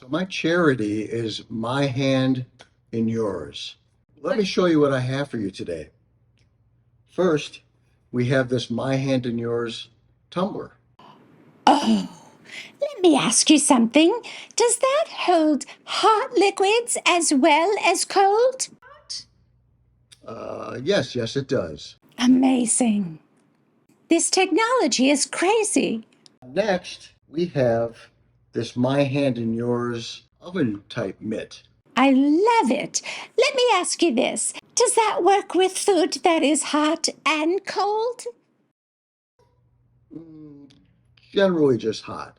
So my charity is my hand in yours. Let me show you what I have for you today. First, we have this my hand in yours tumbler. Oh, let me ask you something. Does that hold hot liquids as well as cold? Yes, it does. Amazing. This technology is crazy. Next, we have this my hand in yours oven type mitt. I love it. Let me ask you this. Does that work with food that is hot and cold? Mm, Generally just hot.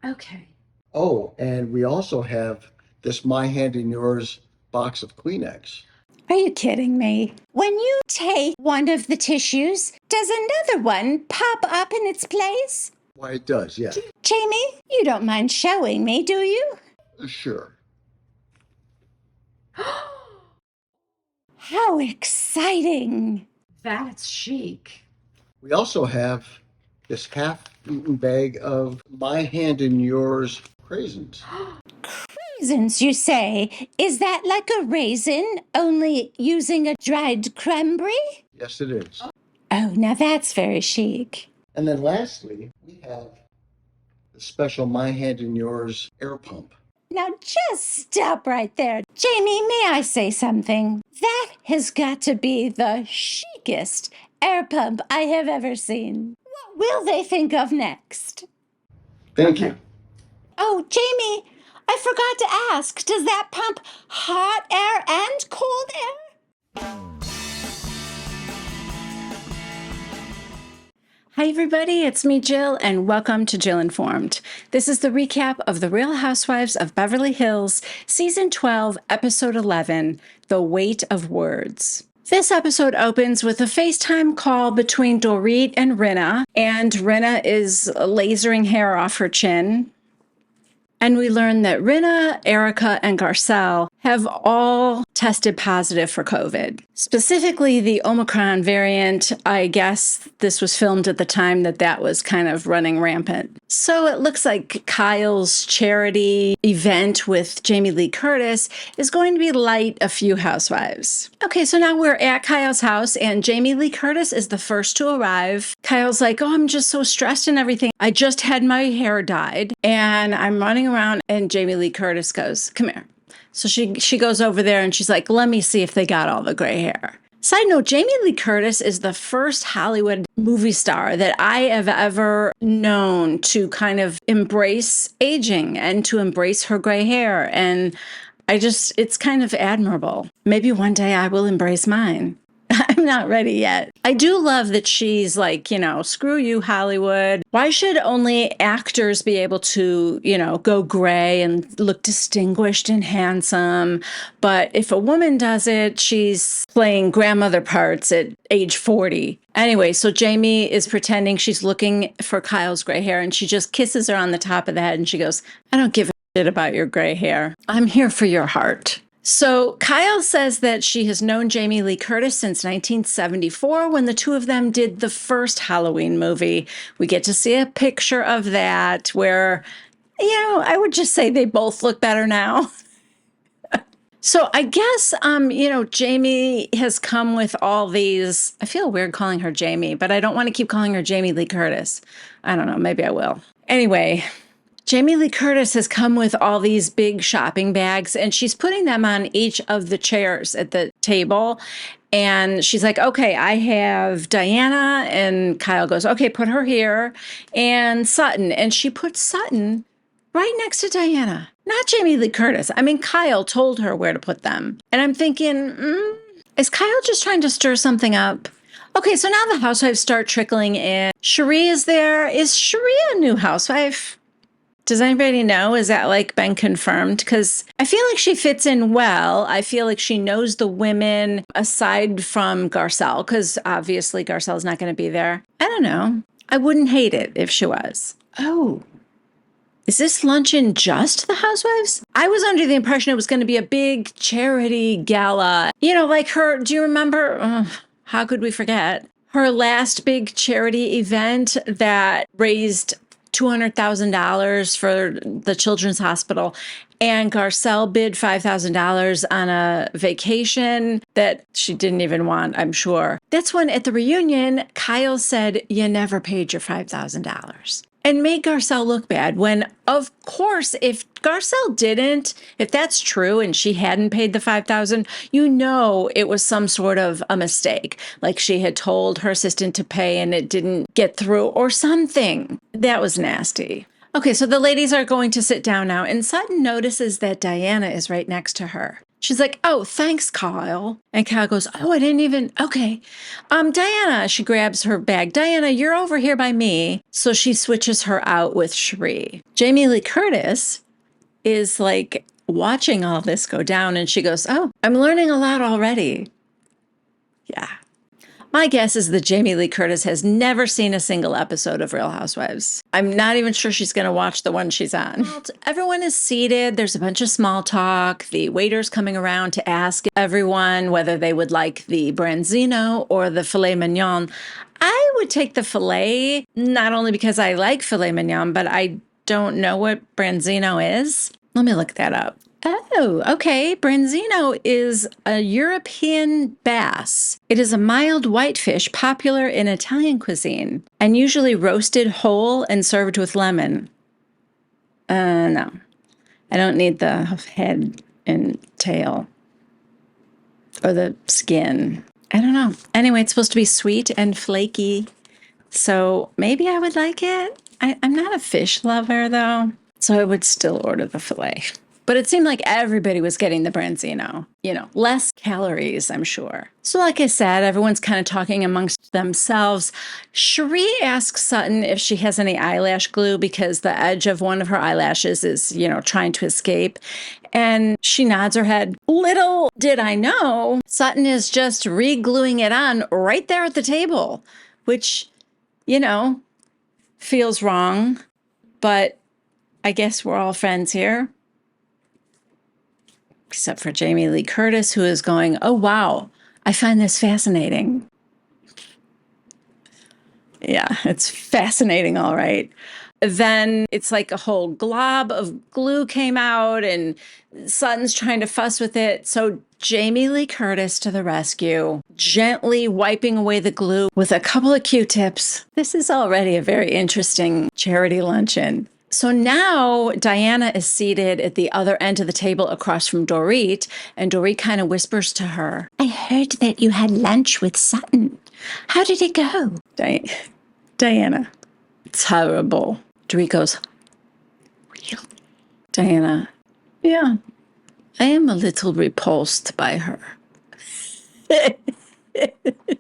Okay. Oh, and we also have this my hand in yours box of Kleenex. Are you kidding me? When you take one of the tissues, does another one pop up in its place? Why, it does, yeah. Jamie, you don't mind showing me, do you? Sure. How exciting! That's chic. We also have this half-eaten bag of my hand in yours raisins. Raisins, you say? Is that like a raisin, only using a dried cranberry? Yes, it is. Oh, now that's very chic. And then lastly, we have the special my hand in yours air pump. Now just stop right there. Jamie, may I say something? That has got to be the chicest air pump I have ever seen. What will they think of next? Thank you. Oh, Jamie, I forgot to ask, does that pump hot air and cold air? Hi, everybody. It's me, Jill, and welcome to Jill Informed. This is the recap of The Real Housewives of Beverly Hills, Season 12, Episode 11, The Weight of Words. This episode opens with a FaceTime call between Dorit and Rinna, and Rinna is lasering hair off her chin. And we learn that Rinna, Erica, and Garcelle have all tested positive for COVID. Specifically, the Omicron variant. I guess this was filmed at the time that was kind of running rampant. So it looks like Kyle's charity event with Jamie Lee Curtis is going to be light a few housewives. Okay, so now we're at Kyle's house, and Jamie Lee Curtis is the first to arrive. Kyle's like, oh, I'm just so stressed and everything. I just had my hair dyed, and I'm running around, and Jamie Lee Curtis goes, come here. So she goes over there and she's like, let me see if they got all the gray hair. Side note, Jamie Lee Curtis is the first Hollywood movie star that I have ever known to kind of embrace aging and to embrace her gray hair. And it's kind of admirable. Maybe one day I will embrace mine. I'm not ready yet. I do love that she's like, screw you, Hollywood. Why should only actors be able to, go gray and look distinguished and handsome? But if a woman does it, she's playing grandmother parts at age 40. Anyway, so Jamie is pretending she's looking for Kyle's gray hair, and she just kisses her on the top of the head and she goes, I don't give a shit about your gray hair. I'm here for your heart. So Kyle says that she has known Jamie Lee Curtis since 1974 when the two of them did the first Halloween movie. We get to see a picture of that where, I would just say they both look better now. So I guess, Jamie has come with all these, I feel weird calling her Jamie, but I don't want to keep calling her Jamie Lee Curtis. I don't know, maybe I will. Anyway, Jamie Lee Curtis has come with all these big shopping bags, and she's putting them on each of the chairs at the table. And she's like, okay, I have Diana. And Kyle goes, okay, put her here. And Sutton. And she puts Sutton right next to Diana, not Jamie Lee Curtis. I mean, Kyle told her where to put them. And I'm thinking, is Kyle just trying to stir something up? Okay, so now the housewives start trickling in. Cherie is there. Is Cherie a new housewife? Does anybody know? Is that been confirmed? Because I feel like she fits in well. I feel like she knows the women aside from Garcelle, because obviously Garcelle's not going to be there. I don't know. I wouldn't hate it if she was. Oh, is this luncheon just the housewives? I was under the impression it was going to be a big charity gala. Like her, do you remember? How could we forget? Her last big charity event that raised $200,000 for the Children's Hospital. And Garcelle bid $5,000 on a vacation that she didn't even want, I'm sure. That's when at the reunion, Kyle said, "You never paid your $5,000." And made Garcelle look bad when, of course, if Garcelle didn't, if that's true and she hadn't paid the $5,000, you know it was some sort of a mistake. Like she had told her assistant to pay and it didn't get through or something. That was nasty. Okay, so the ladies are going to sit down now, and Sutton notices that Diana is right next to her. She's like, "Oh, thanks, Kyle." And Kyle goes, "Oh, I didn't even, okay. Diana," she grabs her bag. "Diana, you're over here by me." So she switches her out with Sheree. Jamie Lee Curtis is like watching all this go down, and she goes, "Oh, I'm learning a lot already." Yeah. My guess is that Jamie Lee Curtis has never seen a single episode of Real Housewives. I'm not even sure she's going to watch the one she's on. Everyone is seated. There's a bunch of small talk. The waiter's coming around to ask everyone whether they would like the branzino or the filet mignon. I would take the filet, not only because I like filet mignon, but I don't know what branzino is. Let me look that up. Oh, okay. Branzino is a European bass. It is a mild whitefish popular in Italian cuisine and usually roasted whole and served with lemon. No. I don't need the head and tail or the skin. I don't know. Anyway, it's supposed to be sweet and flaky, so maybe I would like it. I'm not a fish lover, though, so I would still order the filet. But it seemed like everybody was getting the branzino. You know, less calories, I'm sure. So like I said, everyone's kind of talking amongst themselves. Sheree asks Sutton if she has any eyelash glue because the edge of one of her eyelashes is, trying to escape. And she nods her head. Little did I know, Sutton is just re-gluing it on right there at the table, which, feels wrong. But I guess we're all friends here. Except for Jamie Lee Curtis, who is going, "Oh, wow, I find this fascinating." Yeah, it's fascinating, all right. Then it's like a whole glob of glue came out and Sutton's trying to fuss with it. So Jamie Lee Curtis to the rescue, gently wiping away the glue with a couple of Q-tips. This is already a very interesting charity luncheon. So now Diana is seated at the other end of the table across from Dorit, and Dorit kind of whispers to her, "I heard that you had lunch with Sutton. How did it go?" Diana, "It's horrible." Dorit goes, "Really?" Diana, "Yeah, I am a little repulsed by her."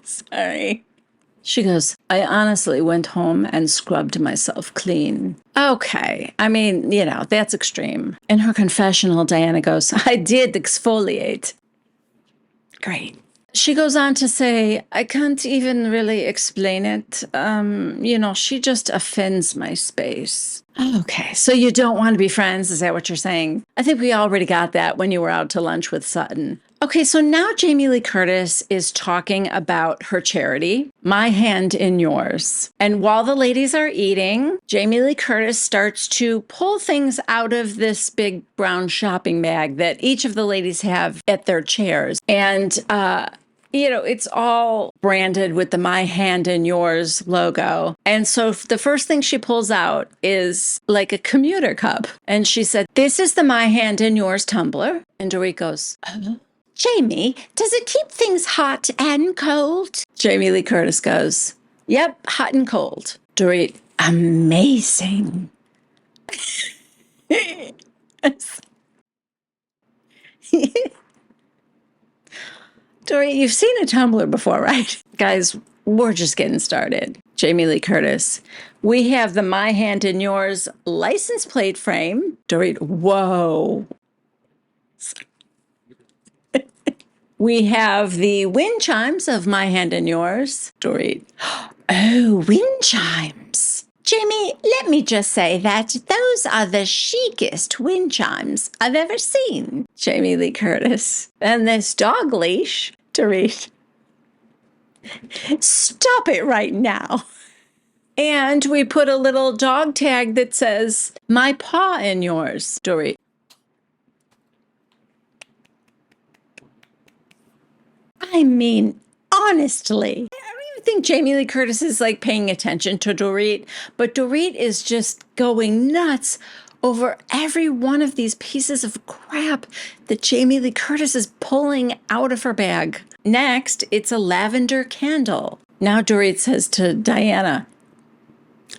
Sorry. She goes, "I honestly went home and scrubbed myself clean." Okay. I mean, that's extreme. In her confessional, Diana goes, "I did exfoliate." Great. She goes on to say, "I can't even really explain it. She just offends my space." Okay, so you don't want to be friends? Is that what you're saying? I think we already got that when you were out to lunch with Sutton. Okay, so now Jamie Lee Curtis is talking about her charity, My Hand in Yours. And while the ladies are eating, Jamie Lee Curtis starts to pull things out of this big brown shopping bag that each of the ladies have at their chairs. And, it's all branded with the My Hand in Yours logo. And so the first thing she pulls out is like a commuter cup. And she said, "This is the My Hand in Yours tumbler." And Dorit goes, "Oh. Jamie, does it keep things hot and cold?" Jamie Lee Curtis goes, "Yep, hot and cold." Dorit, "Amazing." Dorit, you've seen a tumbler before, right? Guys, we're just getting started. Jamie Lee Curtis, "We have the My Hand in Yours license plate frame." Dorit, "Whoa." "We have the wind chimes of My Hand in Yours." Dorit, "Oh, wind chimes. Jamie, let me just say that those are the chicest wind chimes I've ever seen." Jamie Lee Curtis, "And this dog leash." Dorit, "Stop it right now." And we put a little dog tag that says, my paw in yours, Dorit. I mean, honestly. I don't even think Jamie Lee Curtis is like paying attention to Dorit, but Dorit is just going nuts over every one of these pieces of crap that Jamie Lee Curtis is pulling out of her bag. Next, it's a lavender candle. Now Dorit says to Diana,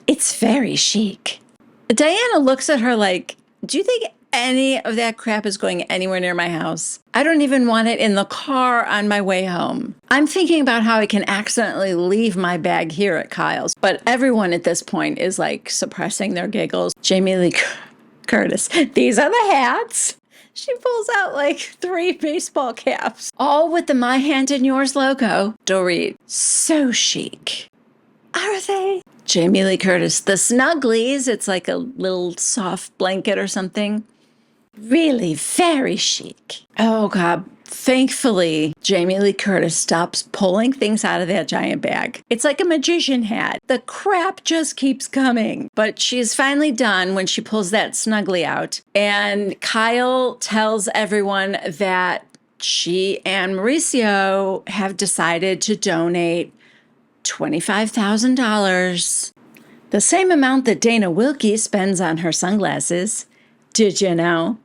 It's very chic. Diana looks at her like, do you think any of that crap is going anywhere near my house? I don't even want it in the car on my way home. I'm thinking about how I can accidentally leave my bag here at Kyle's. But everyone at this point is like suppressing their giggles. Jamie Lee Curtis, these are the hats. She pulls out like 3 baseball caps, all with the My Hand in Yours logo. Dorit, so chic. Are they? Jamie Lee Curtis, the Snugglies. It's like a little soft blanket or something. Really very chic. Oh, God. Thankfully, Jamie Lee Curtis stops pulling things out of that giant bag. It's like a magician hat. The crap just keeps coming. But she's finally done when she pulls that Snuggly out. And Kyle tells everyone that she and Mauricio have decided to donate $25,000. The same amount that Dana Wilkie spends on her sunglasses. Did you know?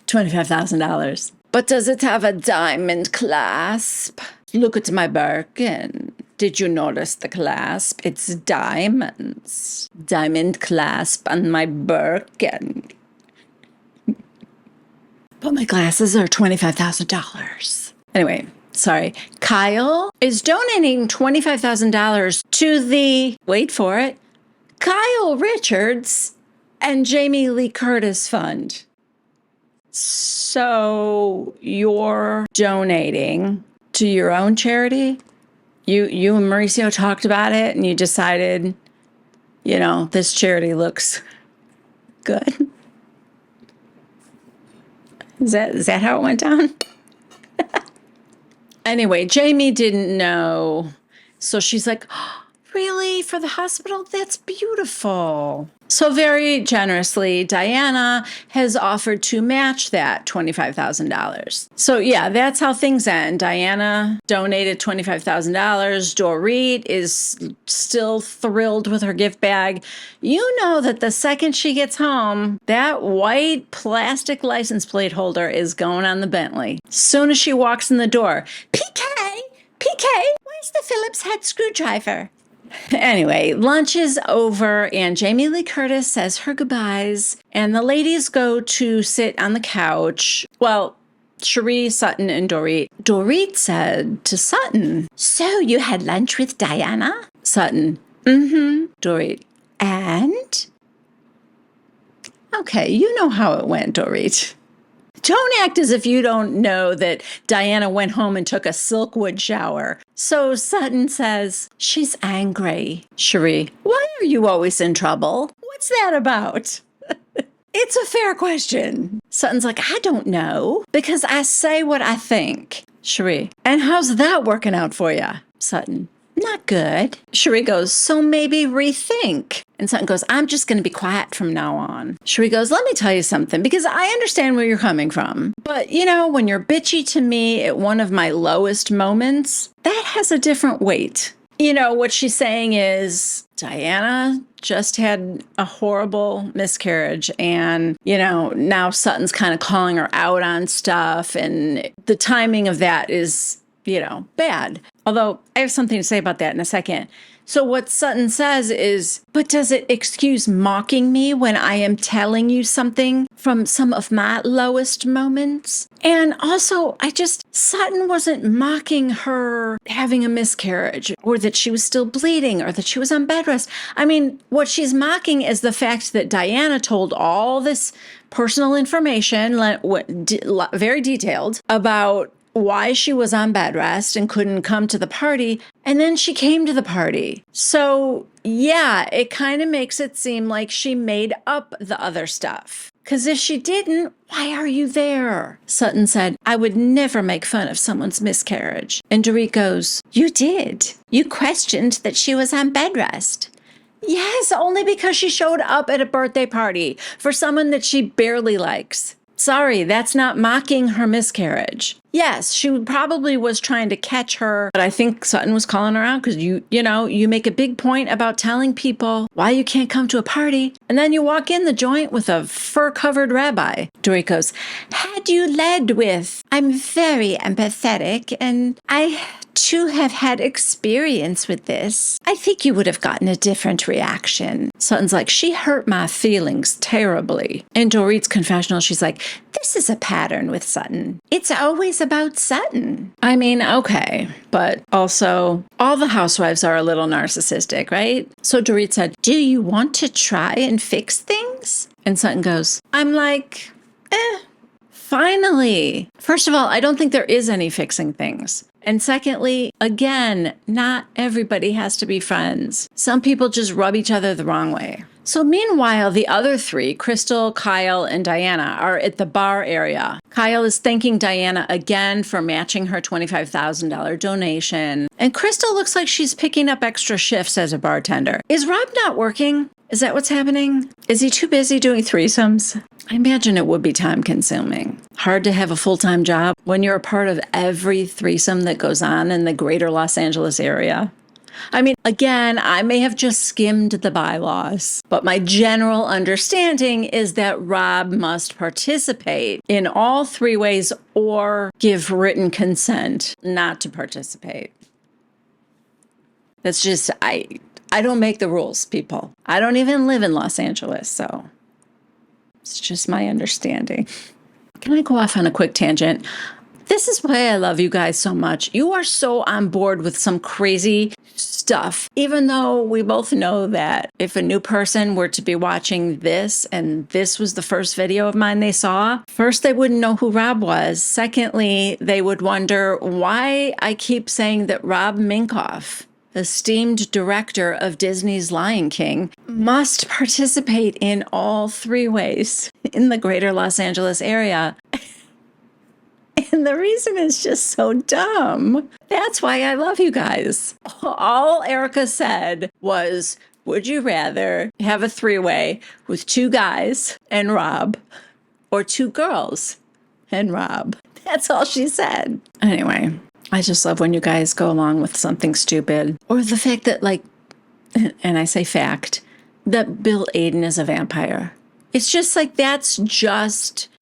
$25,000. But does it have a diamond clasp? Look at my Birkin. Did you notice the clasp? It's diamonds. Diamond clasp on my Birkin. But my glasses are $25,000. Anyway, sorry. Kyle is donating $25,000 to the, wait for it, Kyle Richards and Jamie Lee Curtis Fund. So you're donating to your own charity? You and Mauricio talked about it and you decided, this charity looks good. Is that how it went down? Anyway, Jamie didn't know. So she's like, oh, really? For the hospital? That's beautiful. So very generously, Diana has offered to match that $25,000. So yeah, that's how things end. Diana donated $25,000. Dorit is still thrilled with her gift bag. You know that the second she gets home, that white plastic license plate holder is going on the Bentley. Soon as she walks in the door, PK, where's the Phillips head screwdriver? Anyway, lunch is over and Jamie Lee Curtis says her goodbyes and the ladies go to sit on the couch. Well, Cherie, Sutton, and Dorit. Dorit said to Sutton, So you had lunch with Diana? Sutton, Dorit, and? Okay, you know how it went, Dorit. Don't act as if you don't know that Diana went home and took a Silkwood shower. So Sutton says, she's angry. Cherie, why are you always in trouble? What's that about? It's a fair question. Sutton's like, I don't know, because I say what I think. Cherie, and how's that working out for you? Sutton, not good. Cherie goes, so maybe rethink. And Sutton goes, I'm just going to be quiet from now on. Cherie goes, let me tell you something, because I understand where you're coming from. But, when you're bitchy to me at one of my lowest moments, that has a different weight. What she's saying is, Diana just had a horrible miscarriage. And, now Sutton's kind of calling her out on stuff. And the timing of that is, bad. Although I have something to say about that in a second. So what Sutton says is, but does it excuse mocking me when I am telling you something from some of my lowest moments? And also, Sutton wasn't mocking her having a miscarriage or that she was still bleeding or that she was on bed rest. I mean, what she's mocking is the fact that Diana told all this personal information, very detailed, about why she was on bed rest and couldn't come to the party. And then she came to the party. So yeah, it kind of makes it seem like she made up the other stuff. Because if she didn't, why are you there? Sutton said, I would never make fun of someone's miscarriage. And Dorit goes, you did. You questioned that she was on bed rest. Yes, only because she showed up at a birthday party for someone that she barely likes. Sorry, that's not mocking her miscarriage. Yes, she probably was trying to catch her, but I think Sutton was calling her out because you make a big point about telling people why you can't come to a party, and then you walk in the joint with a fur-covered rabbi. Dorit goes, had you led with, I'm very empathetic, and I too have had experience with this, I think you would have gotten a different reaction. Sutton's like, she hurt my feelings terribly. In Dorit's confessional, she's like, this is a pattern with Sutton. It's always about Sutton. I mean, okay, but also all the housewives are a little narcissistic, right? So Dorit said, do you want to try and fix things? And Sutton goes, I'm like, finally. First of all, I don't think there is any fixing things. And secondly, again, not everybody has to be friends. Some people just rub each other the wrong way. So meanwhile, the other three, Crystal, Kyle, and Diana, are at the bar area. Kyle is thanking Diana again for matching her $25,000 donation. And Crystal looks like she's picking up extra shifts as a bartender. Is Rob not working? Is that what's happening? Is he too busy doing threesomes? I imagine it would be time consuming. Hard to have a full-time job when you're a part of every threesome that goes on in the greater Los Angeles area. I mean, again, I may have just skimmed the bylaws, but my general understanding is that Rob must participate in all three ways or give written consent not to participate. That's just, I don't make the rules, people. I don't even live in Los Angeles, so it's just my understanding. Can I go off on a quick tangent? This is why I love you guys so much. You are so on board with some crazy stuff, even though we both know that if a new person were to be watching this and this was the first video of mine they saw, first, they wouldn't know who Rob was. Secondly, they would wonder why I keep saying that Rob Minkoff, esteemed director of Disney's Lion King, must participate in all three ways in the greater Los Angeles area. And the reason is just so dumb. That's why I love you guys. All Erica said was, would you rather have a three-way with two guys and Rob or two girls and Rob? That's all she said. Anyway, I just love when you guys go along with something stupid. Or the fact that, like, and I say fact, that Bill Aiden is a vampire. It's just like,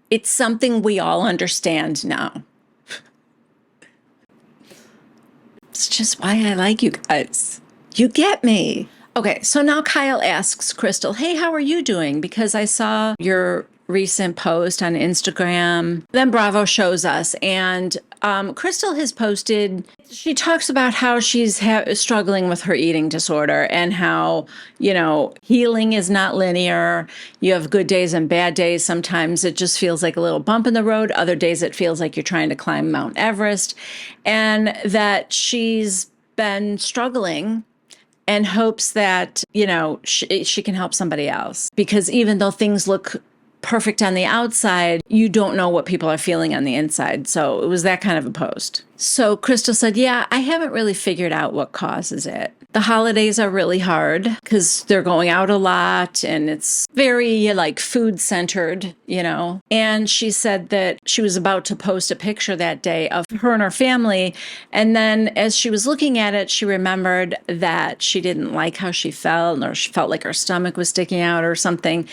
it's something we all understand now. It's just why I like you guys. You get me. Okay, so now Kyle asks Crystal, hey, how are you doing? Because I saw your recent post on Instagram. Then Bravo shows us, and Crystal has posted, she talks about how she's struggling with her eating disorder and how, healing is not linear. You have good days and bad days. Sometimes it just feels like a little bump in the road. Other days it feels like you're trying to climb Mount Everest, and that she's been struggling and hopes that, she can help somebody else. Because even though things look perfect on the outside, you don't know what people are feeling on the inside. So it was that kind of a post. So Crystal said, yeah, I haven't really figured out what causes it. The holidays are really hard because they're going out a lot and it's very food centered, And she said that she was about to post a picture that day of her and her family. And then as she was looking at it, she remembered that she didn't like how she felt, or she felt like her stomach was sticking out or something.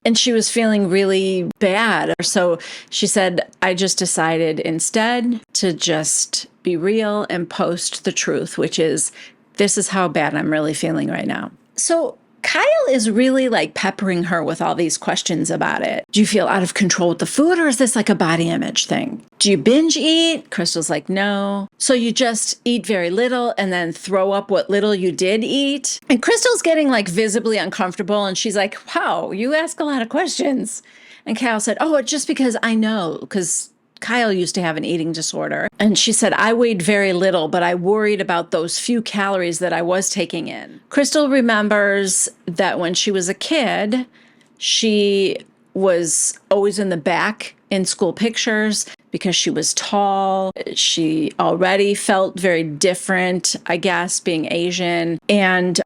And she was feeling really bad. So she said, I just decided instead to just be real and post the truth, which is, this is how bad I'm really feeling right now. So Kyle is really peppering her with all these questions about it. Do you feel out of control with the food, or is this like a body image thing? Do you binge eat? Crystal's like, no. So you just eat very little and then throw up what little you did eat? And Crystal's getting visibly uncomfortable, and she's like, wow, you ask a lot of questions. And Kyle said, oh, it's just because I know, because Kyle used to have an eating disorder. And she said, I weighed very little, but I worried about those few calories that I was taking in. Crystal remembers that when she was a kid, she was always in the back in school pictures. because she was tall. She already felt very different, I guess, being Asian. And,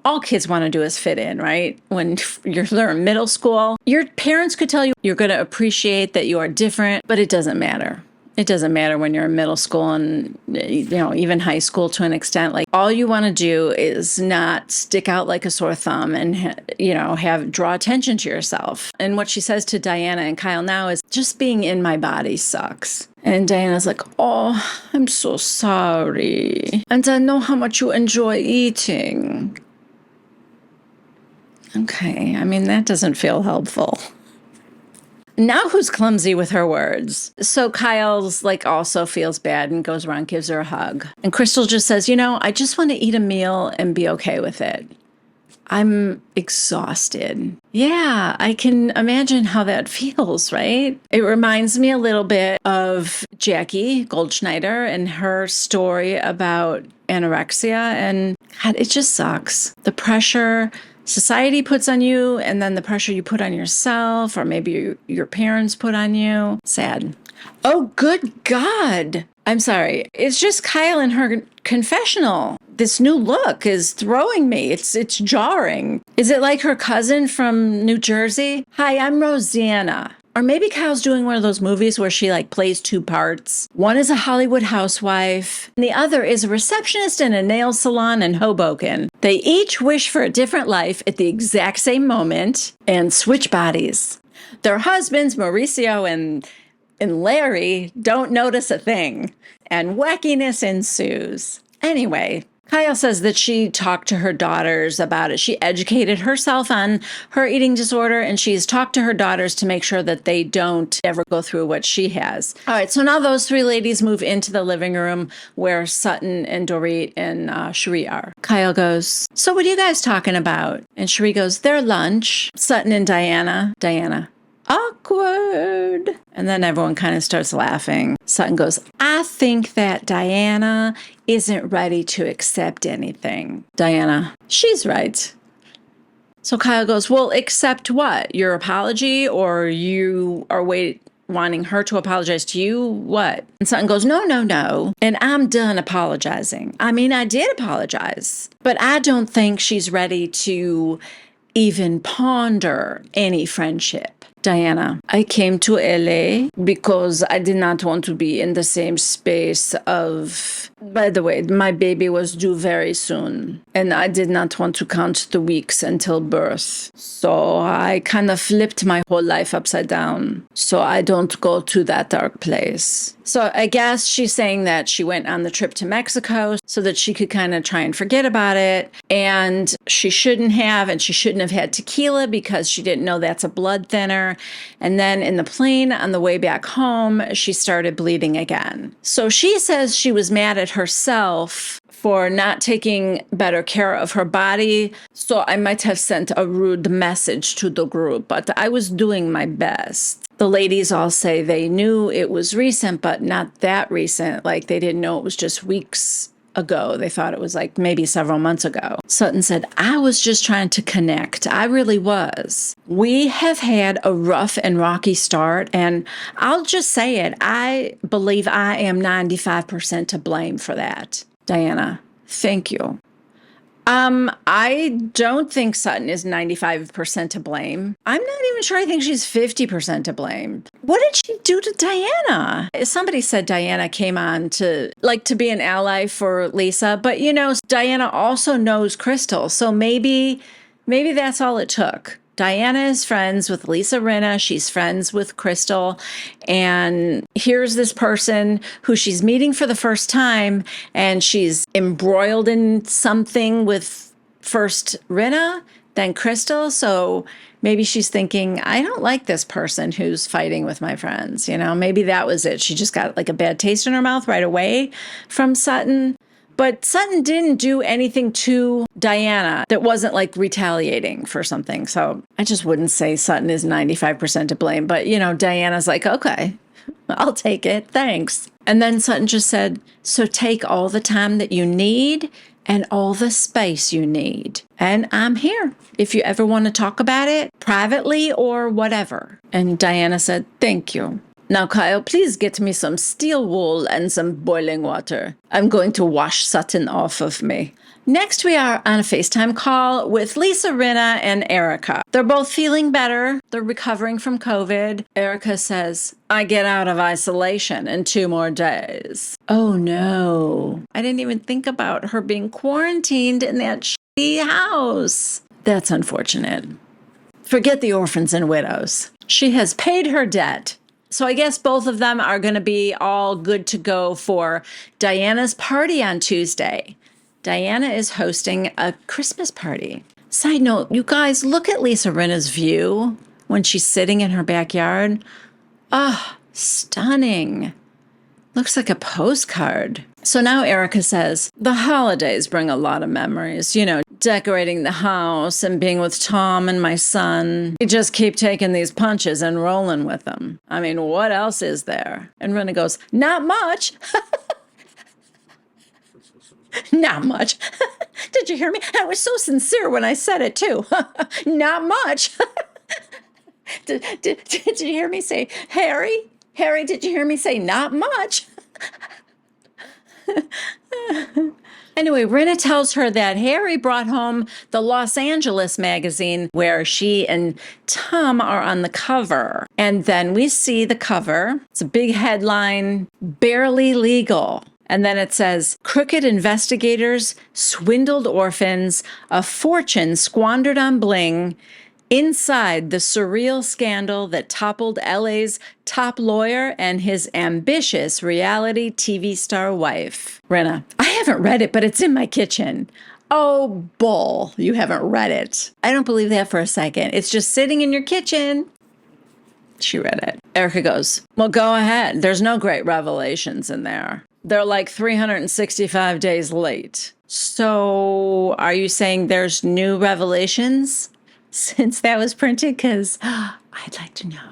all kids want to do is fit in, right? When you're in middle school, your parents could tell you you're going to appreciate that you are different, but it doesn't matter. It doesn't matter when you're in middle school and, even high school to an extent. Like, all you want to do is not stick out like a sore thumb and, draw attention to yourself. And what she says to Diana and Kyle now is, just being in my body sucks. And Diana's like, oh, I'm so sorry. And I know how much you enjoy eating. Okay, I mean, that doesn't feel helpful. Now who's clumsy with her words? So Kyle's also feels bad and goes around, gives her a hug. And Crystal just says, I just want to eat a meal and be okay with it. I'm exhausted. Yeah, I can imagine how that feels, right? It reminds me a little bit of Jackie Goldschneider and her story about anorexia. And God, it just sucks. The pressure society puts on you, and then the pressure you put on yourself, or maybe your parents put on you. Sad. Oh, good God. I'm sorry. It's just Kyle in her confessional. This new look is throwing me. It's jarring. Is it like her cousin from New Jersey? Hi, I'm Rosanna. Or maybe Kyle's doing one of those movies where she plays two parts. One is a Hollywood housewife, and the other is a receptionist in a nail salon in Hoboken. They each wish for a different life at the exact same moment and switch bodies. Their husbands, Mauricio and Larry, don't notice a thing, and wackiness ensues. Anyway, Kyle says that she talked to her daughters about it. She educated herself on her eating disorder, and she's talked to her daughters to make sure that they don't ever go through what she has. All right, so now those three ladies move into the living room where Sutton and Dorit and Cherie are. Kyle goes, so what are you guys talking about? And Cherie goes, their lunch. Sutton and Diana. Awkward. And then everyone kind of starts laughing. Sutton goes, I think that Diana isn't ready to accept anything. Diana, she's right. So Kyle goes, well, accept what? Your apology, or you are wanting her to apologize to you? What? And Sutton goes, no. And I'm done apologizing. I mean, I did apologize, but I don't think she's ready to even ponder any friendship. Diana, I came to LA because I did not want to be in the same space of... By the way, my baby was due very soon, and I did not want to count the weeks until birth. So I kind of flipped my whole life upside down, so I don't go to that dark place. So I guess she's saying that she went on the trip to Mexico so that she could kind of try and forget about it, and she shouldn't have had tequila because she didn't know that's a blood thinner. And then in the plane on the way back home, she started bleeding again. So she says she was mad at herself for not taking better care of her body. So I might have sent a rude message to the group, but I was doing my best. The ladies all say they knew it was recent, but not that recent. Like, they didn't know it was just weeks ago. They thought it was maybe several months ago. Sutton said, I was just trying to connect. I really was. We have had a rough and rocky start, and I'll just say it. I believe I am 95% to blame for that. Diana, thank you. I don't think Sutton is 95% to blame. I'm not even sure I think she's 50% to blame. What did she do to Diana? Somebody said Diana came on to be an ally for Lisa, but Diana also knows Crystal, so maybe that's all it took. Diana is friends with Lisa Rinna. She's friends with Crystal. And here's this person who she's meeting for the first time, and she's embroiled in something with first Rinna, then Crystal. So maybe she's thinking, I don't like this person who's fighting with my friends. Maybe that was it. She just got a bad taste in her mouth right away from Sutton. But Sutton didn't do anything to Diana that wasn't retaliating for something. So I just wouldn't say Sutton is 95% to blame. But, Diana's like, okay, I'll take it. Thanks. And then Sutton just said, so take all the time that you need and all the space you need. And I'm here if you ever want to talk about it privately or whatever. And Diana said, thank you. Now, Kyle, please get me some steel wool and some boiling water. I'm going to wash Sutton off of me. Next, we are on a FaceTime call with Lisa Rinna and Erica. They're both feeling better. They're recovering from COVID. Erica says, I get out of isolation in 2 more days. Oh no. I didn't even think about her being quarantined in that shitty house. That's unfortunate. Forget the orphans and widows. She has paid her debt. So I guess both of them are going to be all good to go for Diana's party on Tuesday. Diana is hosting a Christmas party. Side note, you guys, look at Lisa Rinna's view when she's sitting in her backyard. Ah, stunning. Looks like a postcard. So now Erica says, the holidays bring a lot of memories, decorating the house and being with Tom and my son. We just keep taking these punches and rolling with them. I mean, what else is there? And Rinna goes, not much. Not much. Did you hear me? I was so sincere when I said it too. Not much. Did you hear me say, Harry? Harry, did you hear me say not much? Anyway, Rinna tells her that Harry brought home the Los Angeles magazine where she and Tom are on the cover. And then we see the cover. It's a big headline, barely legal. And then it says, crooked investigators swindled orphans, a fortune squandered on bling, inside the surreal scandal that toppled LA's top lawyer and his ambitious reality TV star wife. Rinna, I haven't read it, but it's in my kitchen. Oh, bull, you haven't read it. I don't believe that for a second. It's just sitting in your kitchen. She read it. Erica goes, well, go ahead. There's no great revelations in there. They're like 365 days late. So are you saying there's new revelations since that was printed? Because I'd like to know.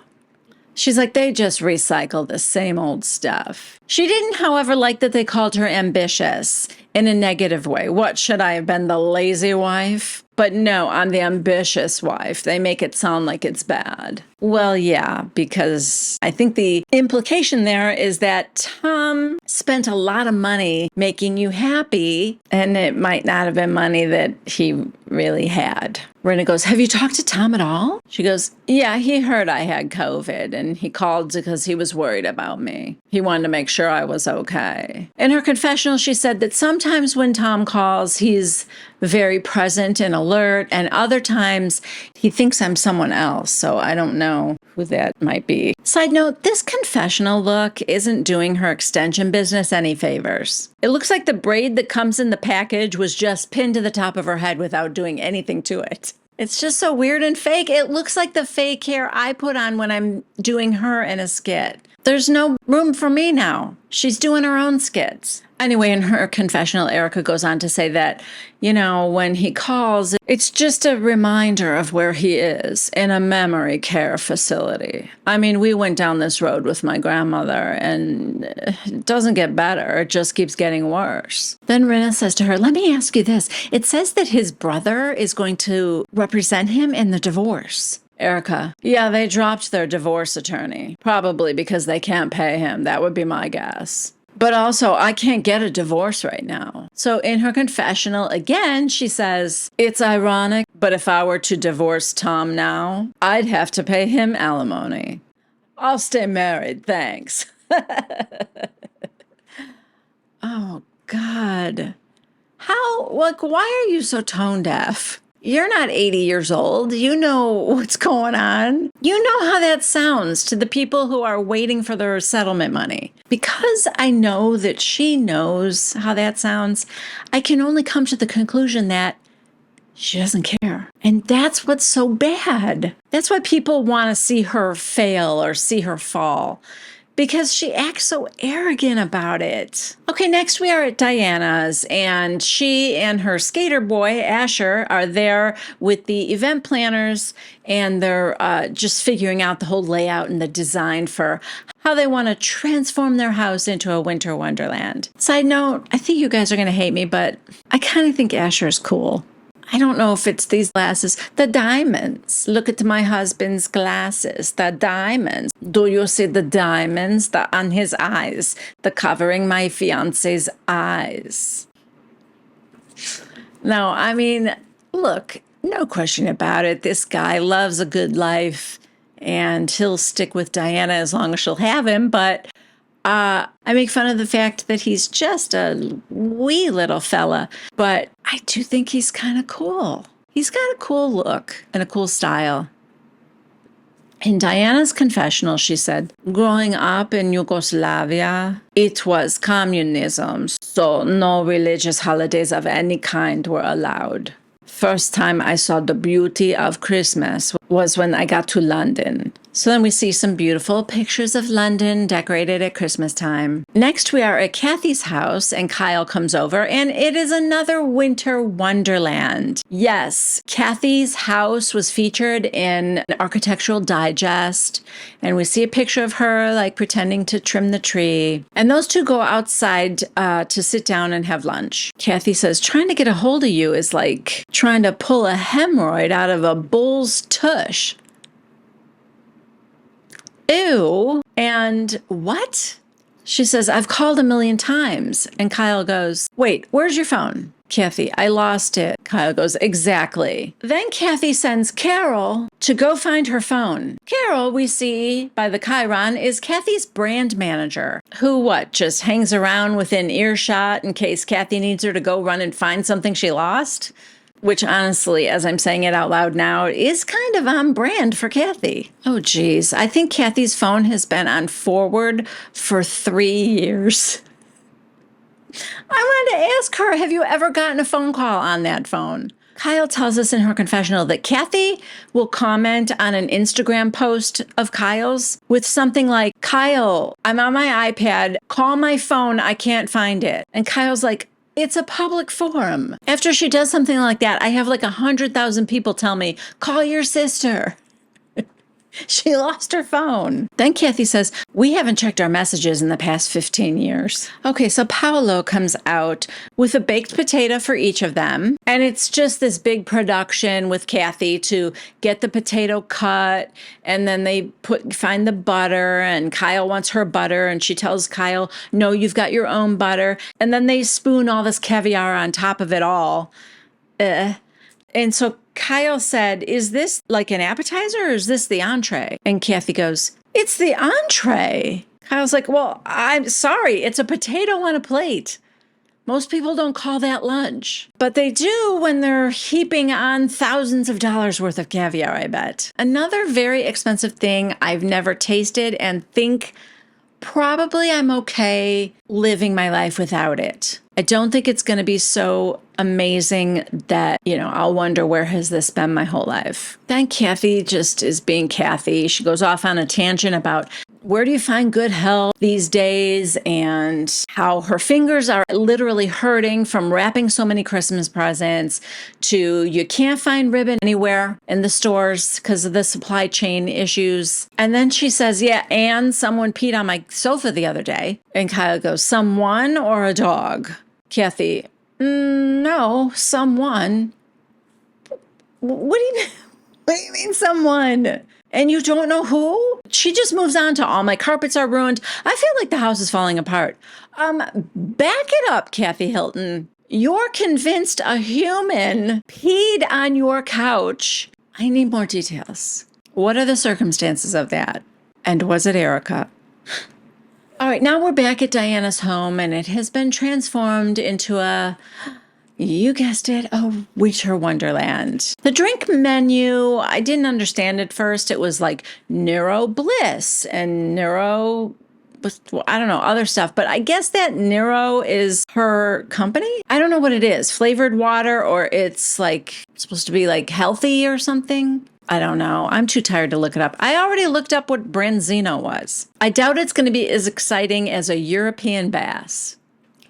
She's like, they just recycle the same old stuff. She didn't, however, like that they called her ambitious in a negative way. What, should I have been the lazy wife? But no, I'm the ambitious wife. They make it sound like it's bad. Well, yeah, because I think the implication there is that Tom spent a lot of money making you happy, and it might not have been money that he really had. Rinna goes, have you talked to Tom at all? She goes, yeah, he heard I had COVID, and he called because he was worried about me. He wanted to make sure I was okay. In her confessional, she said that sometimes when Tom calls, he's very present and alert, and other times he thinks I'm someone else, so I don't know who that might be. Side note, this confessional look isn't doing her extension business any favors. It looks like the braid that comes in the package was just pinned to the top of her head without doing anything to it. It's just so weird and fake. It looks like the fake hair I put on when I'm doing her in a skit. There's no room for me now. She's doing her own skits. Anyway, in her confessional, Erica goes on to say that, when he calls, it's just a reminder of where he is in a memory care facility. I mean, we went down this road with my grandmother, and it doesn't get better. It just keeps getting worse. Then Rinna says to her, let me ask you this. It says that his brother is going to represent him in the divorce. Erica, yeah, they dropped their divorce attorney, probably because they can't pay him. That would be my guess. But also, I can't get a divorce right now. So in her confessional, again, she says, it's ironic, but if I were to divorce Tom now, I'd have to pay him alimony. I'll stay married, thanks. Oh, God. Why are you so tone deaf? You're not 80 years old. You know what's going on. You know how that sounds to the people who are waiting for their settlement money. Because I know that she knows how that sounds, I can only come to the conclusion that she doesn't care. And that's what's so bad. That's why people want to see her fail or see her fall. Because she acts so arrogant about it. Okay, next we are at Diana's, and she and her skater boy, Asher, are there with the event planners, and they're just figuring out the whole layout and the design for how they want to transform their house into a winter wonderland. Side note, I think you guys are going to hate me, but I kind of think Asher is cool. I don't know if it's these glasses. The diamonds. Look at my husband's glasses. The diamonds. Do you see the diamonds on his eyes? The covering my fiance's eyes. No, I mean, look, no question about it. This guy loves a good life and he'll stick with Diana as long as she'll have him. But I make fun of the fact that he's just a wee little fella, but I do think he's kind of cool. He's got a cool look and a cool style. In Diana's confessional, she said, growing up in Yugoslavia, it was communism, so no religious holidays of any kind were allowed. First time I saw the beauty of Christmas was when I got to London. So then we see some beautiful pictures of London decorated at Christmas time. Next, we are at Kathy's house, and Kyle comes over, and it is another winter wonderland. Yes, Kathy's house was featured in an Architectural Digest, and we see a picture of her like pretending to trim the tree. And those two go outside to sit down and have lunch. Kathy says, trying to get a hold of you is like trying to pull a hemorrhoid out of a bull's tush. Ew. And what? She says, I've called 1,000,000 times. And Kyle goes, wait, where's your phone? Kathy, I lost it. Kyle goes, exactly. Then Kathy sends Carol to go find her phone. Carol, we see by the Chiron, is Kathy's brand manager, who just hangs around within earshot in case Kathy needs her to go run and find something she lost? Which honestly, as I'm saying it out loud now, is kind of on brand for Kathy. Oh, geez. I think Kathy's phone has been on forward for 3 years. I wanted to ask her, have you ever gotten a phone call on that phone? Kyle tells us in her confessional that Kathy will comment on an Instagram post of Kyle's with something like, Kyle, I'm on my iPad. Call my phone. I can't find it. And Kyle's like, it's a public forum. After she does something like that, I have like 100,000 people tell me, call your sister. She lost her phone. Then Kathy says, we haven't checked our messages in the past 15 years. Okay, so Paolo comes out with a baked potato for each of them. And it's just this big production with Kathy to get the potato cut. And then they find the butter, and Kyle wants her butter. And she tells Kyle, no, you've got your own butter. And then they spoon all this caviar on top of it all. And so Kyle said, is this like an appetizer or is this the entree? And Kathy goes, it's the entree. Kyle's like, well, I'm sorry. It's a potato on a plate. Most people don't call that lunch. But they do when they're heaping on thousands of dollars worth of caviar, I bet. Another very expensive thing I've never tasted and think probably I'm okay living my life without it. I don't think it's going to be so amazing that, I'll wonder where has this been my whole life. Then Kathy just is being Kathy. She goes off on a tangent about where do you find good health these days and how her fingers are literally hurting from wrapping so many Christmas presents to you can't find ribbon anywhere in the stores because of the supply chain issues. And then she says, yeah, and someone peed on my sofa the other day. And Kyle goes, someone or a dog? Kathy, no, someone. What do you mean? What do you mean someone? And you don't know who? She just moves on to all my carpets are ruined. I feel like the house is falling apart. Back it up, Kathy Hilton. You're convinced a human peed on your couch. I need more details. What are the circumstances of that? And was it Erica? All right, now we're back at Diana's home, and it has been transformed into you guessed it, a winter wonderland. The drink menu, I didn't understand at first. It was like Neuro Bliss and Neuro, I don't know, other stuff. But I guess that Neuro is her company. I don't know what it is. Flavored water, or it's like supposed to be like healthy or something. I don't know. I'm too tired to look it up. I already looked up what Branzino was. I doubt it's going to be as exciting as a European Bass.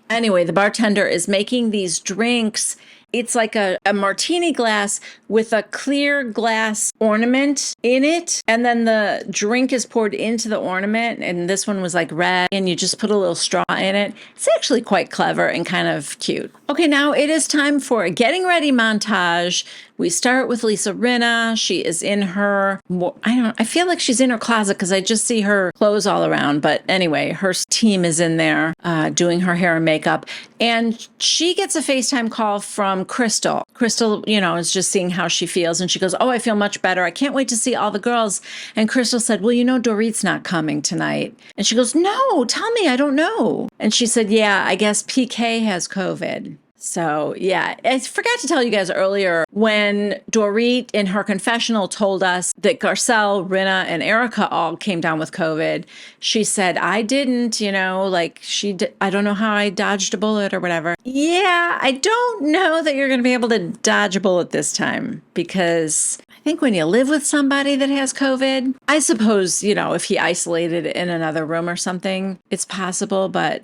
Anyway, the bartender is making these drinks, It's like a martini glass with a clear glass ornament in it. And then the drink is poured into the ornament. And this one was like red, and you just put a little straw in it. It's actually quite clever and kind of cute. Okay, now it is time for a getting ready montage. We start with Lisa Rinna. She is in her, I feel like she's in her closet because I just see her clothes all around. But anyway, her team is in there doing her hair and makeup. And she gets a FaceTime call from Crystal. Crystal, is just seeing how she feels. And she goes, oh, I feel much better. I can't wait to see all the girls. And Crystal said, well, Dorit's not coming tonight. And she goes, no, tell me, I don't know. And she said, yeah, I guess PK has COVID. So, yeah, I forgot to tell you guys earlier when Dorit in her confessional told us that Garcelle, Rinna, and Erica all came down with COVID. She said, I didn't, I don't know how I dodged a bullet or whatever. Yeah, I don't know that you're going to be able to dodge a bullet this time because I think when you live with somebody that has COVID, I suppose, if he isolated in another room or something, it's possible, but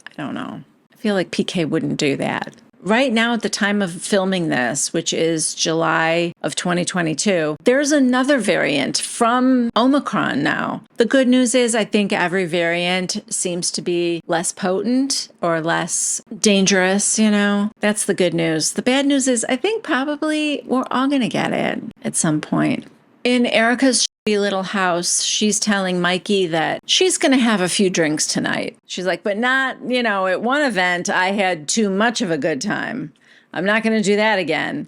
I don't know. I feel like PK wouldn't do that. Right now, at the time of filming this, which is July of 2022, there's another variant from Omicron now. The good news is I think every variant seems to be less potent or less dangerous, That's the good news. The bad news is I think probably we're all going to get it at some point. In Erica's little house, she's telling Mikey that she's going to have a few drinks tonight. She's like, but not, at one event, I had too much of a good time. I'm not going to do that again.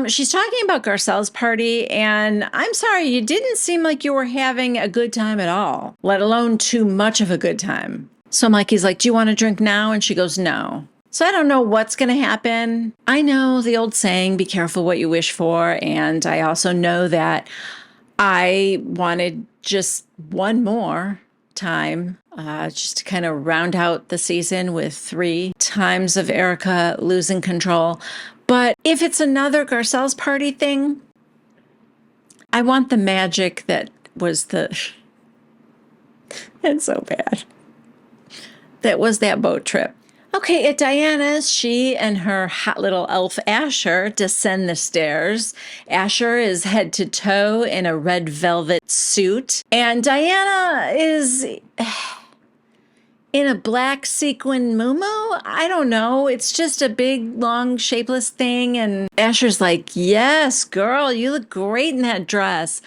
She's talking about Garcelle's party, and I'm sorry, you didn't seem like you were having a good time at all, let alone too much of a good time. So Mikey's like, do you want to drink now? And she goes, no. So I don't know what's going to happen. I know the old saying, be careful what you wish for. And I also know that I wanted just one more time, just to kind of round out the season with 3 times of Erica losing control. But if it's another Garcelle's party thing, I want the magic that was it's so bad. That was that boat trip. Okay, at Diana's, she and her hot little elf Asher descend the stairs. Asher is head to toe in a red velvet suit, and Diana is in a black sequin muumuu. I don't know. It's just a big, long, shapeless thing, and Asher's like, yes, girl, you look great in that dress.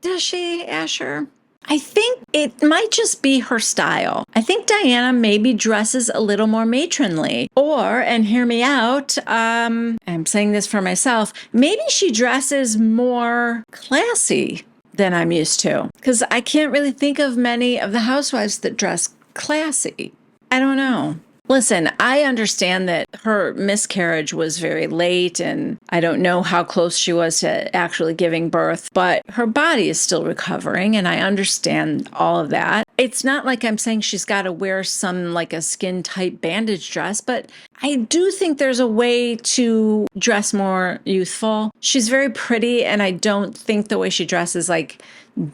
Does she, Asher? I think it might just be her style. I think Diana maybe dresses a little more matronly. Or, and hear me out, I'm saying this for myself, maybe she dresses more classy than I'm used to. Because I can't really think of many of the housewives that dress classy. I don't know. Listen, I understand that her miscarriage was very late and I don't know how close she was to actually giving birth, but her body is still recovering and I understand all of that. It's not like I'm saying she's got to wear some like a skin tight bandage dress, but I do think there's a way to dress more youthful. She's very pretty and I don't think the way she dresses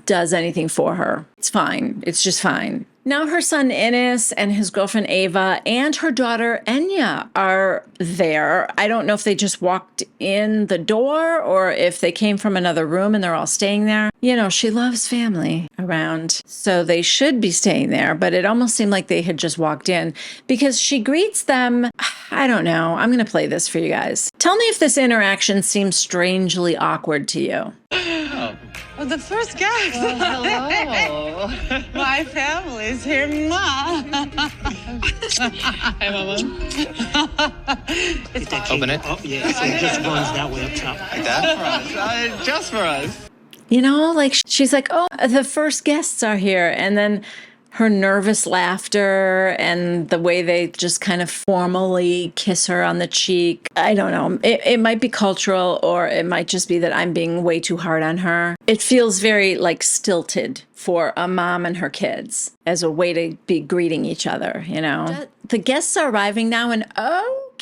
does anything for her. It's fine. It's just fine. Now her son Ennis and his girlfriend Ava and her daughter Enya are there. I don't know if they just walked in the door or if they came from another room and they're all staying there. She loves family around, so they should be staying there, but it almost seemed like they had just walked in because she greets them. I don't know. I'm going to play this for you guys. Tell me if this interaction seems strangely awkward to you. Oh, the first guest. Well, hello. My family's here. Ma. Hi, Mama. Open it. Oh, yeah, so it just runs that way up top. Like that? Just for us. She's like, oh, the first guests are here. And then her nervous laughter and the way they just kind of formally kiss her on the cheek. I don't know. It might be cultural or it might just be that I'm being way too hard on her. It feels very stilted for a mom and her kids as a way to be greeting each other, The guests are arriving now and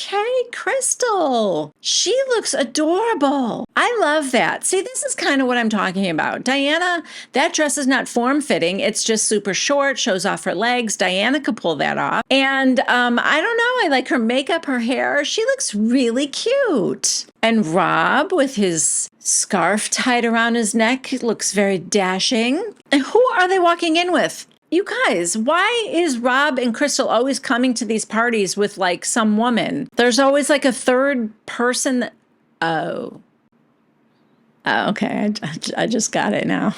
Okay, Crystal. She looks adorable. I love that. See, this is kind of what I'm talking about. Diana, that dress is not form-fitting. It's just super short, shows off her legs. Diana could pull that off. And I don't know. I like her makeup, her hair. She looks really cute. And Rob, with his scarf tied around his neck, looks very dashing. And who are they walking in with? You guys, why is Rob and Crystal always coming to these parties with like some woman? There's always like a third person that, oh, okay. I just got it now.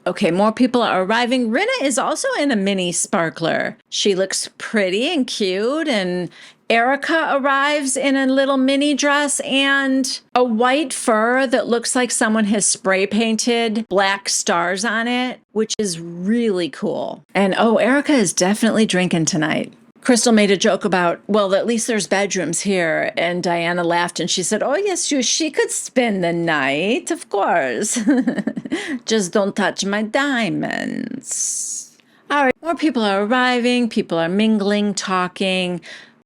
Okay, more people are arriving. Rinna is also in a mini sparkler. She looks pretty and cute, and Erica arrives in a little mini dress and a white fur that looks like someone has spray painted black stars on it, which is really cool. And oh, Erica is definitely drinking tonight. Crystal made a joke about, well, at least there's bedrooms here. And Diana laughed and she said, oh, yes, she could spend the night, of course. Just don't touch my diamonds. All right, more people are arriving. People are mingling, talking.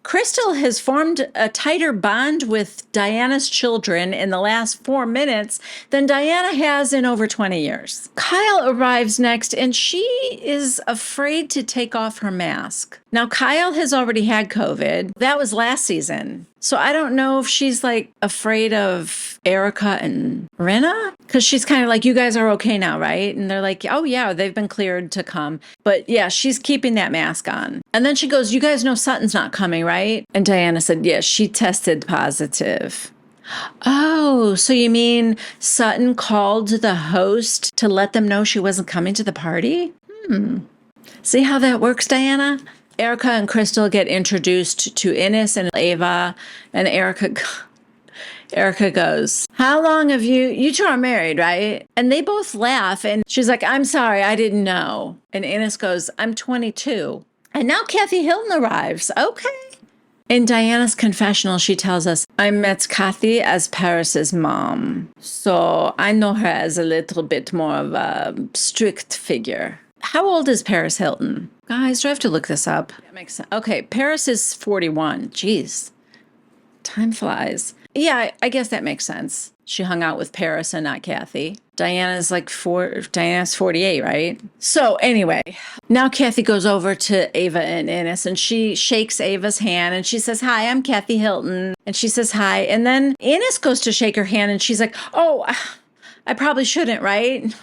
Crystal has formed a tighter bond with Diana's children in the last 4 minutes than Diana has in over 20 years. Kyle arrives next, and she is afraid to take off her mask. Now, Kyle has already had COVID. That was last season. So I don't know if she's like afraid of Erica and Rinna, because she's kind of like, you guys are okay now, right? And they're like, oh yeah, they've been cleared to come. But yeah, she's keeping that mask on. And then she goes, you guys know Sutton's not coming, right? And Diana said, yes, she tested positive. Oh, so you mean Sutton called the host to let them know she wasn't coming to the party? See how that works, Diana? Erica and Crystal get introduced to Ines and Ava, and Erica goes, how long have you two are married, right? And they both laugh, and she's like, I'm sorry, I didn't know. And Ines goes, I'm 22. And now Kathy Hilton arrives. Okay. In Diana's confessional, she tells us, I met Kathy as Paris's mom, so I know her as a little bit more of a strict figure. How old is Paris Hilton? Guys, do I have to look this up? That makes sense. Okay, Paris is 41. Jeez. Time flies. Yeah, I guess that makes sense. She hung out with Paris and not Kathy. Diana's 48, right? So anyway, now Kathy goes over to Ava and Ines, and she shakes Ava's hand and she says, hi, I'm Kathy Hilton. And she says, hi. And then Ines goes to shake her hand and she's like, oh, I probably shouldn't, right?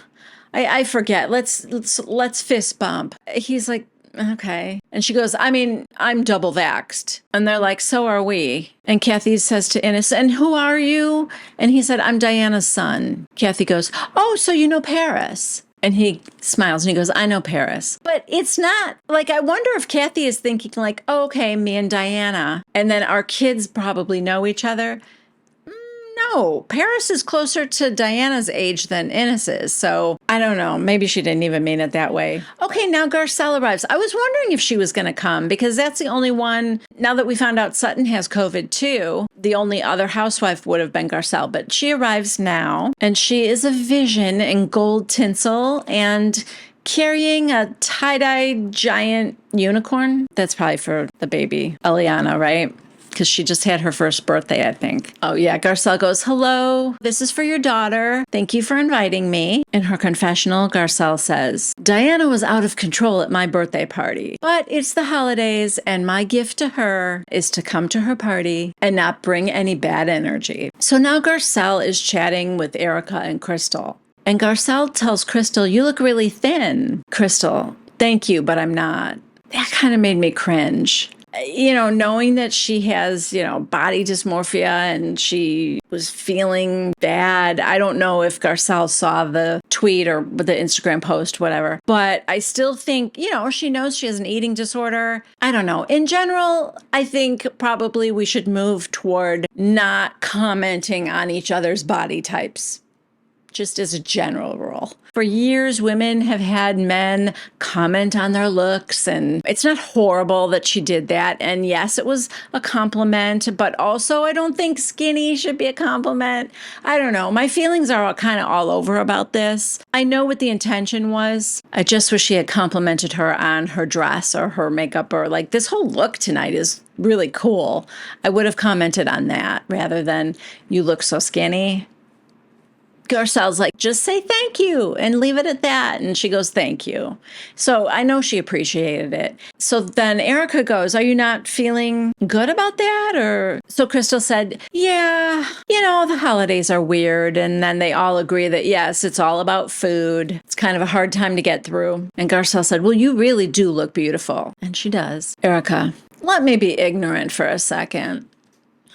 I forget. Let's fist bump. He's like, okay. And she goes, I mean, I'm double vaxxed. And they're like, so are we. And Kathy says to Ines, and who are you? And he said, I'm Diana's son. Kathy goes, oh, so you know Paris. And he smiles and he goes, I know Paris. But it's not like, I wonder if Kathy is thinking like, oh, okay, me and Diana. And then our kids probably know each other. No, Paris is closer to Diana's age than Ines is. So I don't know. Maybe she didn't even mean it that way. Okay, now Garcelle arrives. I was wondering if she was going to come because that's the only one. Now that we found out Sutton has COVID too, the only other housewife would have been Garcelle. But she arrives now and she is a vision in gold tinsel and carrying a tie-dye giant unicorn. That's probably for the baby, Eliana, right? Because she just had her first birthday, I think. Oh yeah, Garcelle goes, hello, this is for your daughter. Thank you for inviting me. In her confessional, Garcelle says, Diana was out of control at my birthday party, but it's the holidays and my gift to her is to come to her party and not bring any bad energy. So now Garcelle is chatting with Erica and Crystal. And Garcelle tells Crystal, you look really thin. Crystal, thank you, but I'm not. That kind of made me cringe. You know, knowing that she has, body dysmorphia and she was feeling bad. I don't know if Garcelle saw the tweet or the Instagram post, whatever. But I still think, she knows she has an eating disorder. I don't know. In general, I think probably we should move toward not commenting on each other's body types. just as a general rule. For years, women have had men comment on their looks, and it's not horrible that she did that. And yes, it was a compliment, but also I don't think skinny should be a compliment. I don't know. My feelings are kind of all over about this. I know what the intention was. I just wish she had complimented her on her dress or her makeup, or like, this whole look tonight is really cool. I would have commented on that rather than, you look so skinny. Garcelle's like, just say thank you and leave it at that. And she goes, thank you. So I know she appreciated it. So then Erica goes, are you not feeling good about that? Or so Crystal said, yeah, the holidays are weird. And then they all agree that, yes, it's all about food. It's kind of a hard time to get through. And Garcelle said, well, you really do look beautiful. And she does. Erica, let me be ignorant for a second.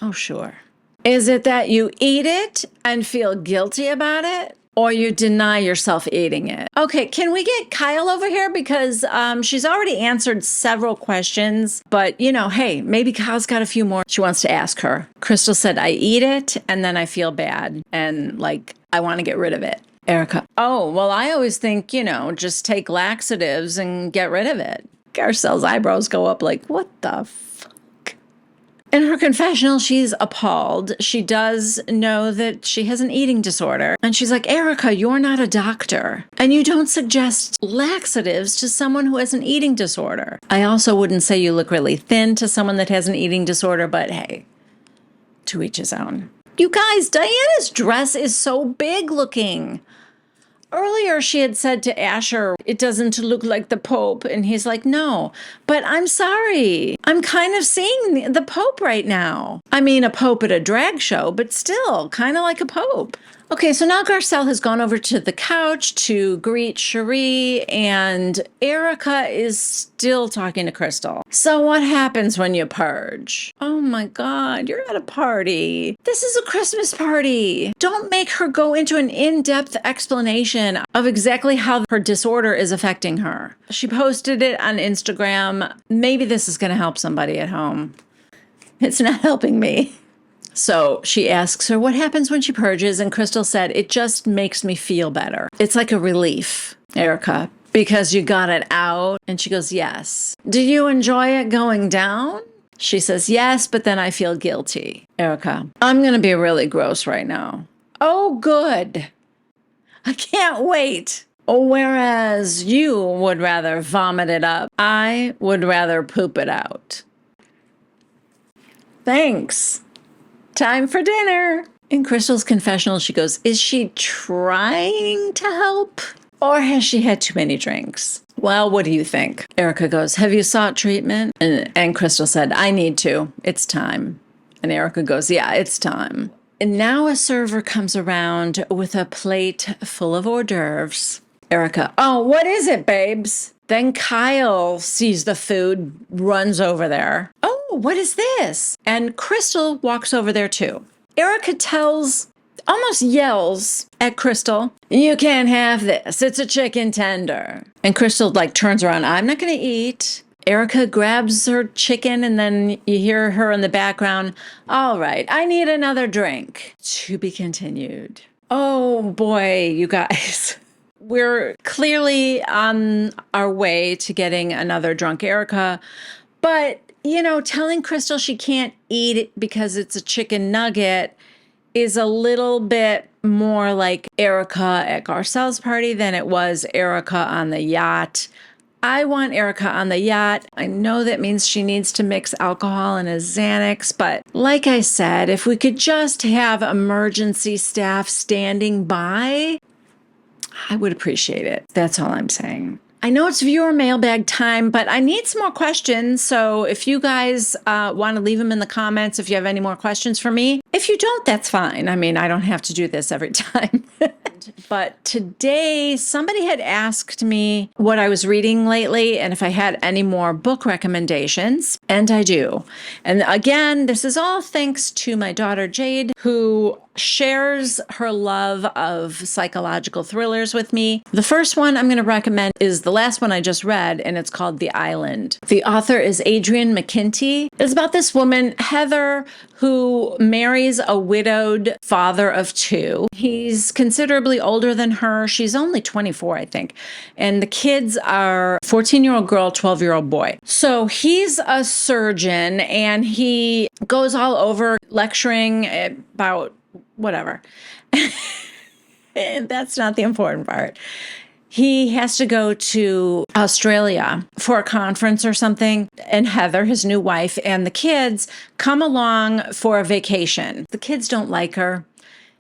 Oh, sure. Is it that you eat it and feel guilty about it, or you deny yourself eating it? Okay, can we get Kyle over here? Because she's already answered several questions, but hey, maybe Kyle's got a few more she wants to ask her. Crystal said, I eat it and then I feel bad and I want to get rid of it. Erica, oh, well, I always think, just take laxatives and get rid of it. Garcelle's eyebrows go up like, what the In her confessional, she's appalled. She does know that she has an eating disorder. And she's like, Erica, you're not a doctor. And you don't suggest laxatives to someone who has an eating disorder. I also wouldn't say you look really thin to someone that has an eating disorder, but hey, to each his own. You guys, Diana's dress is so big looking. Earlier, she had said to Asher, it doesn't look like the Pope. And he's like, no, but I'm sorry. I'm kind of seeing the Pope right now. I mean, a Pope at a drag show, but still kind of like a Pope. Okay, so now Garcelle has gone over to the couch to greet Cherie, and Erica is still talking to Crystal. So what happens when you purge? Oh my God, you're at a party. This is a Christmas party. Don't make her go into an in-depth explanation of exactly how her disorder is affecting her. She posted it on Instagram. Maybe this is going to help somebody at home. It's not helping me. So she asks her what happens when she purges, and Crystal said, it just makes me feel better. It's like a relief, Erica, because you got it out. And she goes, yes. Do you enjoy it going down? She says, yes, but then I feel guilty. Erica, I'm going to be really gross right now. Oh, good. I can't wait. Whereas you would rather vomit it up, I would rather poop it out. Thanks. Time for dinner. In Crystal's confessional, she goes, is she trying to help? Or has she had too many drinks? Well, what do you think? Erica goes, have you sought treatment? And Crystal said, I need to. It's time. And Erica goes, yeah, it's time. And now a server comes around with a plate full of hors d'oeuvres. Erica, oh, what is it, babes? Then Kyle sees the food, runs over there. Oh, what is this? And Crystal walks over there too. Erica almost yells at Crystal, you can't have this. It's a chicken tender. And Crystal turns around. I'm not going to eat. Erica grabs her chicken, and then you hear her in the background. All right, I need another drink. To be continued. Oh boy, you guys. We're clearly on our way to getting another drunk Erica, but, telling Crystal she can't eat it because it's a chicken nugget is a little bit more like Erica at Garcelle's party than it was Erica on the yacht. I want Erica on the yacht. I know that means she needs to mix alcohol and a Xanax, but like I said, if we could just have emergency staff standing by, I would appreciate it. That's all I'm saying. I know it's viewer mailbag time, but I need some more questions. So if you guys want to leave them in the comments, if you have any more questions for me. If you don't, that's fine. I mean, I don't have to do this every time. But today, somebody had asked me what I was reading lately and if I had any more book recommendations, and I do. And again, this is all thanks to my daughter, Jade, who shares her love of psychological thrillers with me. The first one I'm going to recommend is the last one I just read, and it's called The Island. The author is Adrienne McKinty. It's about this woman, Heather, who marries a widowed father of two. He's considerably older than her. She's only 24, I think. And the kids are 14-year-old girl, 12-year-old boy. So he's a surgeon, and he goes all over lecturing about whatever. That's not the important part. He has to go to Australia for a conference or something, and Heather, his new wife, and the kids come along for a vacation. The kids don't like her.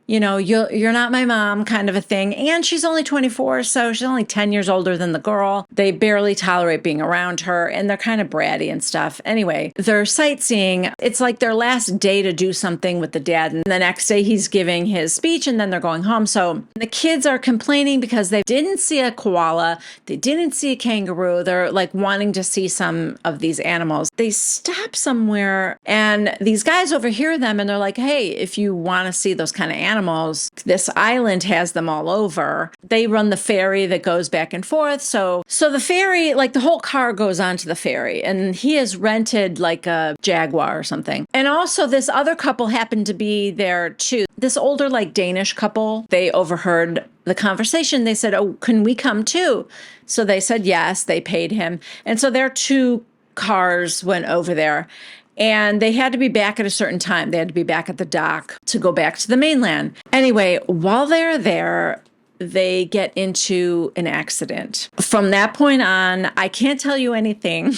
You know, you're not my mom kind of a thing. And she's only 24, so she's only 10 years older than the girl. They barely tolerate being around her, and they're kind of bratty and stuff. Anyway, they're sightseeing. It's like their last day to do something with the dad. And the next day he's giving his speech, and then they're going home. So the kids are complaining because they didn't see a koala. They didn't see a kangaroo. They're like wanting to see some of these animals. They stop somewhere, and these guys overhear them, and they're like, hey, if you want to see those kind of animals, this island has them all over. They run the ferry that goes back and forth. So the ferry, like the whole car goes onto the ferry, and he has rented like a Jaguar or something. And also this other couple happened to be there too. This older, like Danish couple, they overheard the conversation. They said, oh, can we come too? So they said yes, they paid him. And so their two cars went over there. And they had to be back at a certain time. They had to be back at the dock to go back to the mainland. Anyway, while they're there, they get into an accident. From that point on, I can't tell you anything,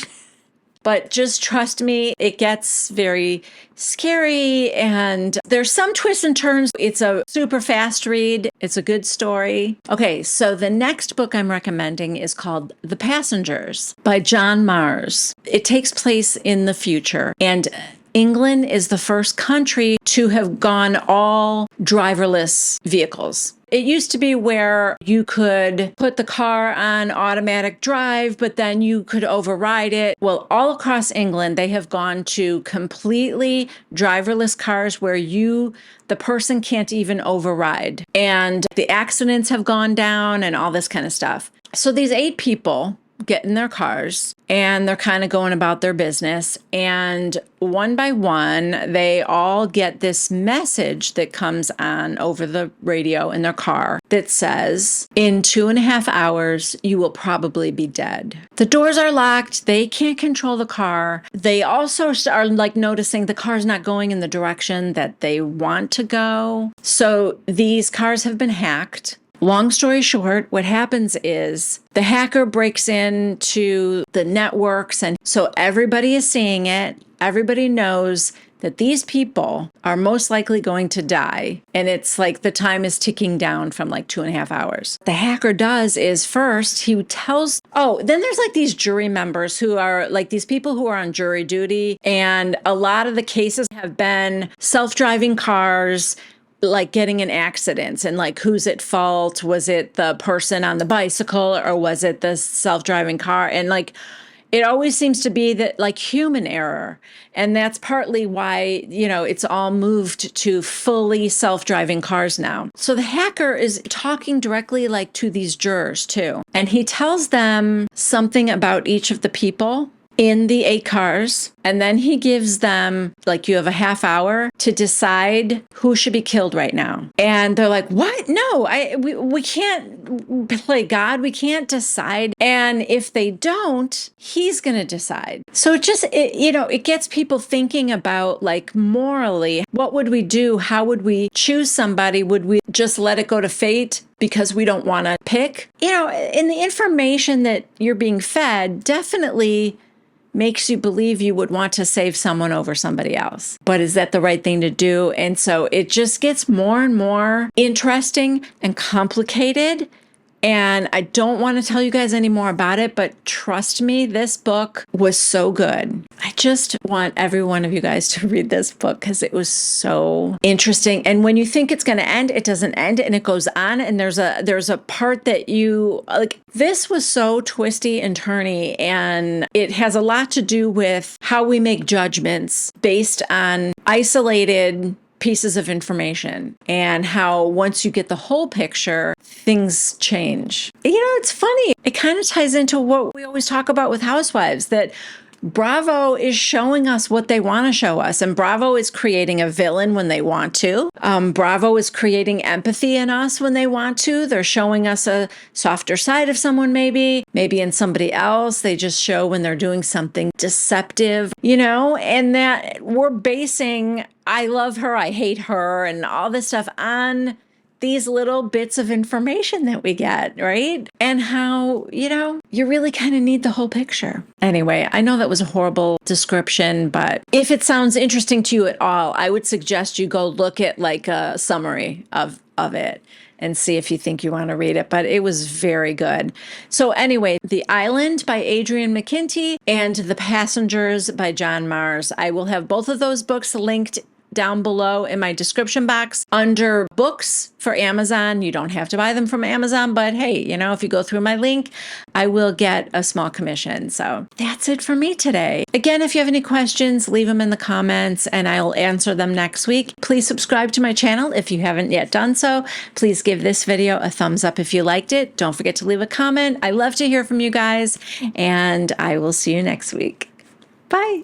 but just trust me, it gets very scary, and there's some twists and turns. It's a super fast read. It's a good story. Okay, so the next book I'm recommending is called The Passengers by John Mars. It takes place in the future, and England is the first country to have gone all driverless vehicles. It used to be where you could put the car on automatic drive, but then you could override it. Well, all across England, they have gone to completely driverless cars where the person can't even override. And the accidents have gone down and all this kind of stuff. So these 8 people get in their cars, and they're kind of going about their business. And one by one, they all get this message that comes on over the radio in their car that says, in 2.5 hours, you will probably be dead. The doors are locked. They can't control the car. They also are like noticing the car's not going in the direction that they want to go. So these cars have been hacked. Long story short, what happens is the hacker breaks into the networks, and so everybody is seeing it. Everybody knows that these people are most likely going to die, and it's like the time is ticking down from like 2.5 hours. The hacker does is first he tells, then there's like these jury members who are like these people who are on jury duty, and a lot of the cases have been self-driving cars like getting in accidents, and like who's at fault? Was it the person on the bicycle, or was it the self-driving car? And like it always seems to be that like human error, and that's partly why it's all moved to fully self-driving cars now. So the hacker is talking directly like to these jurors too, and he tells them something about each of the people in the 8 cars, and then he gives them, like, you have a half hour to decide who should be killed right now. And they're like, what? No, we can't play God. We can't decide. And if they don't, he's going to decide. So it gets people thinking about, like, morally, what would we do? How would we choose somebody? Would we just let it go to fate because we don't want to pick? In the information that you're being fed, definitely makes you believe you would want to save someone over somebody else. But is that the right thing to do? And so it just gets more and more interesting and complicated. And I don't want to tell you guys any more about it, but trust me, this book was so good. I just want every one of you guys to read this book because it was so interesting. And when you think it's going to end, it doesn't end, and it goes on. And there's a part that you like. This was so twisty and turny, and it has a lot to do with how we make judgments based on isolated pieces of information, and how once you get the whole picture, things change. You know, it's funny. It kind of ties into what we always talk about with Housewives, that Bravo is showing us what they want to show us, and Bravo is creating a villain when they want to. Bravo is creating empathy in us when they want to. They're showing us a softer side of someone, maybe in somebody else. They just show when they're doing something deceptive, you know, and that we're basing I love her, I hate her, and all this stuff on these little bits of information that we get, right? And how, you know, you really kind of need the whole picture. Anyway, I know that was a horrible description, but if it sounds interesting to you at all, I would suggest you go look at like a summary of it and see if you think you want to read it. But it was very good. So anyway, The Island by Adrienne McKinty and The Passengers by John Mars. I will have both of those books linked down below in my description box under books for Amazon. You don't have to buy them from Amazon, but hey, you know, if you go through my link, I will get a small commission. So that's it for me today. Again, if you have any questions, leave them in the comments and I'll answer them next week. Please subscribe to my channel if you haven't yet done so. Please give this video a thumbs up if you liked it. Don't forget to leave a comment. I love to hear from you guys, and I will see you next week. Bye.